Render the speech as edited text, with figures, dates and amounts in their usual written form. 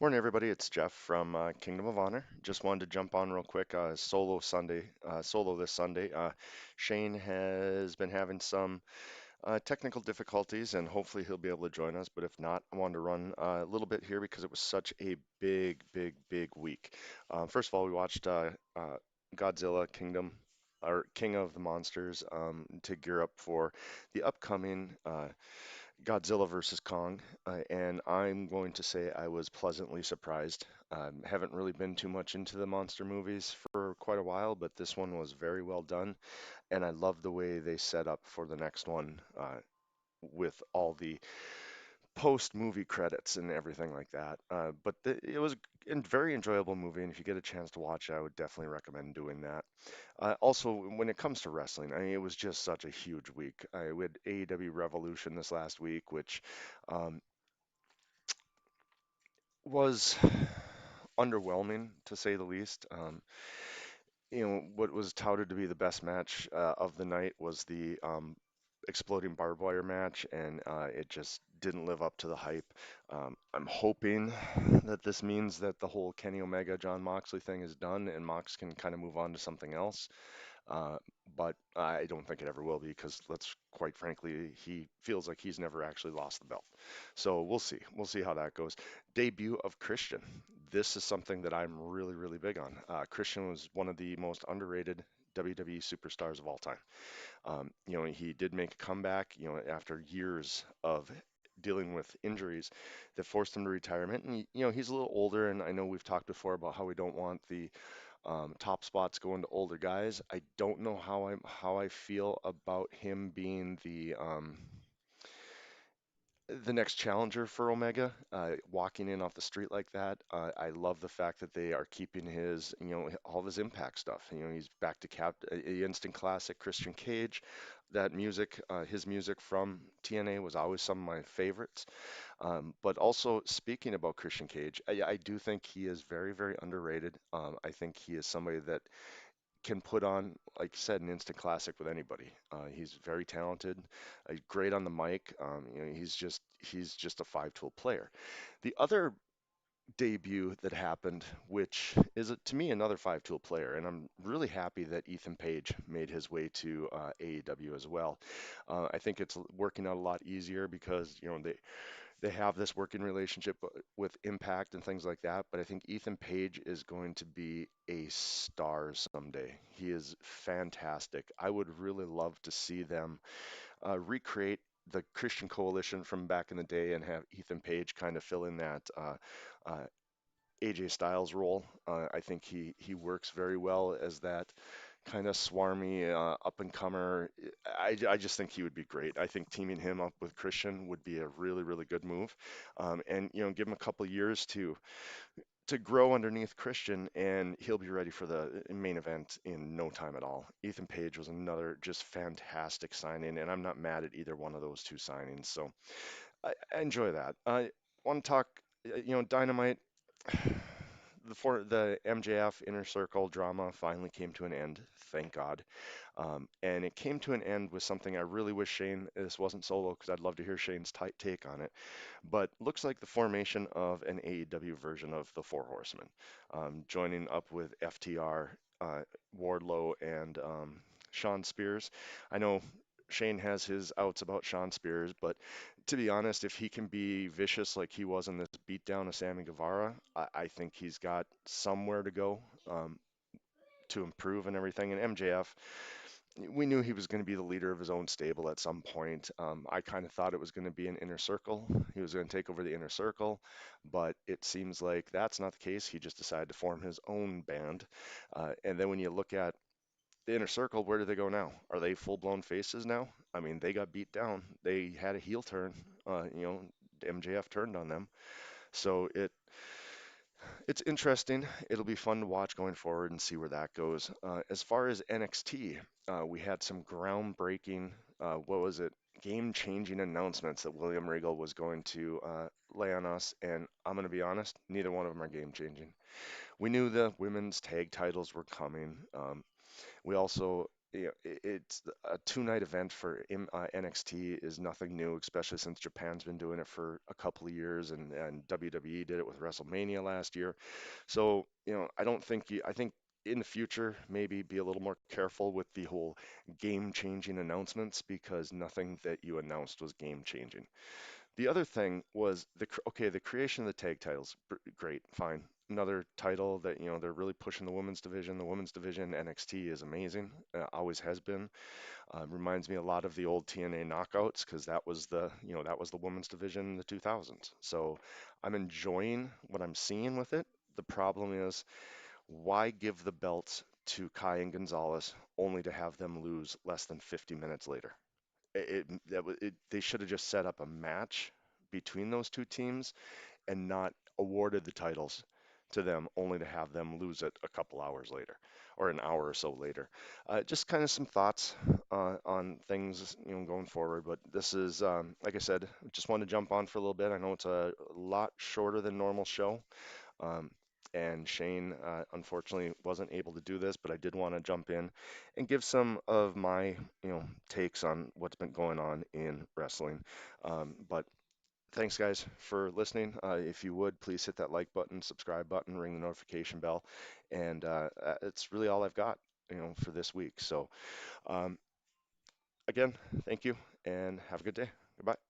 Morning, everybody. It's Jeff from Kingdom of Honor. Just wanted to jump on real quick. Solo this Sunday. Shane has been having some technical difficulties, and hopefully he'll be able to join us. But if not, I wanted to run a little bit here because it was such a big week. First of all, we watched Godzilla Kingdom, or King of the Monsters, to gear up for the upcoming Godzilla versus Kong, and I'm going to say I was pleasantly surprised. Haven't really been too much into the monster movies for quite a while, but this one was very well done, and I love the way they set up for the next one with all the post-movie credits and everything like that. It was a very enjoyable movie, and if you get a chance to watch it, I would definitely recommend doing that. Also, when it comes to wrestling, I mean, it was just such a huge week. We had AEW Revolution this last week, which um, was underwhelming to say the least. What was touted to be the best match of the night was the exploding barbed wire match, and it just didn't live up to the hype. I'm hoping that this means that the whole Kenny Omega John Moxley thing is done and Mox can kind of move on to something else. Uh, but I don't think it ever will be because let's quite frankly, he feels like he's never actually lost the belt. So we'll see. We'll see how that goes. Debut of Christian. This is something that I'm really big on. Christian was one of the most underrated WWE superstars of all time. He did make a comeback, after years of dealing with injuries that forced him to retirement. And, he's a little older, and I know we've talked before about how we don't want the top spots going to older guys. I don't know how I feel about him being the next challenger for Omega, walking in off the street like that. I love the fact that they are keeping all of his Impact stuff. He's back to instant classic Christian Cage. That music, his music from TNA was always some of my favorites. But also speaking about Christian Cage, I do think he is very underrated. I think he is somebody that can put on, like you said, an instant classic with anybody. He's very talented, great on the mic. He's just a five-tool player. The other debut that happened, which is to me another five-tool player, and I'm really happy that Ethan Page made his way to AEW as well. I think it's working out a lot easier because they have this working relationship with Impact and things like that, but I think Ethan Page is going to be a star someday. He is fantastic. I would really love to see them recreate the Christian Coalition from back in the day and have Ethan Page kind of fill in that uh, AJ Styles role. I think he works very well as that kind of swarmy up and comer. I just think he would be great. I think teaming him up with Christian would be a really good move, and give him a couple years to grow underneath Christian, and he'll be ready for the main event in no time at all. Ethan Page was another just fantastic signing, and I'm not mad at either one of those two signings. So I enjoy that. I want to talk, Dynamite. The MJF Inner Circle drama finally came to an end, thank God. And it came to an end with something I really wish this wasn't solo because I'd love to hear Shane's take on it. But looks like the formation of an AEW version of the Four Horsemen, joining up with FTR, Wardlow, and Sean Spears. I know Shane has his outs about Sean Spears, but to be honest, if he can be vicious like he was in this beatdown of Sammy Guevara, I think he's got somewhere to go to improve and everything. And MJF, we knew he was going to be the leader of his own stable at some point. I kind of thought it was going to be an inner circle. He was going to take over the inner circle, but it seems like that's not the case. He just decided to form his own band. And then when you look at the inner circle, where do they go now? Are they full-blown faces now? I mean, they got beat down. They had a heel turn. MJF turned on them. So it's interesting. It'll be fun to watch going forward and see where that goes. As far as NXT, we had some groundbreaking, what was it? Game-changing announcements that William Regal was going to lay on us, and I'm going to be honest, neither one of them are game-changing. We knew the women's tag titles were coming. We also It's a two-night event for NXT is nothing new, especially since Japan's been doing it for a couple of years, and WWE did it with WrestleMania last year. So, I don't think I think in the future, maybe be a little more careful with the whole game-changing announcements because nothing that you announced was game-changing. The other thing was the creation of the tag titles. Great, fine. Another title that, they're really pushing the women's division. The women's division, NXT, is amazing. Always has been. Reminds me a lot of the old TNA knockouts because that was the women's division in the 2000s. So I'm enjoying what I'm seeing with it. The problem is, why give the belts to Kai and Gonzalez only to have them lose less than 50 minutes later? They should have just set up a match between those two teams and not awarded the titles to them only to have them lose it a couple hours later or an hour or so later. Just kind of some thoughts on things, going forward. But this is, like I said, just wanted to jump on for a little bit. I know it's a lot shorter than normal show. Um, and Shane, unfortunately, wasn't able to do this, but I did want to jump in and give some of my, takes on what's been going on in wrestling. But thanks, guys, for listening. If you would, please hit that like button, subscribe button, ring the notification bell, and it's really all I've got, for this week. So, um, again, thank you, and have a good day. Goodbye.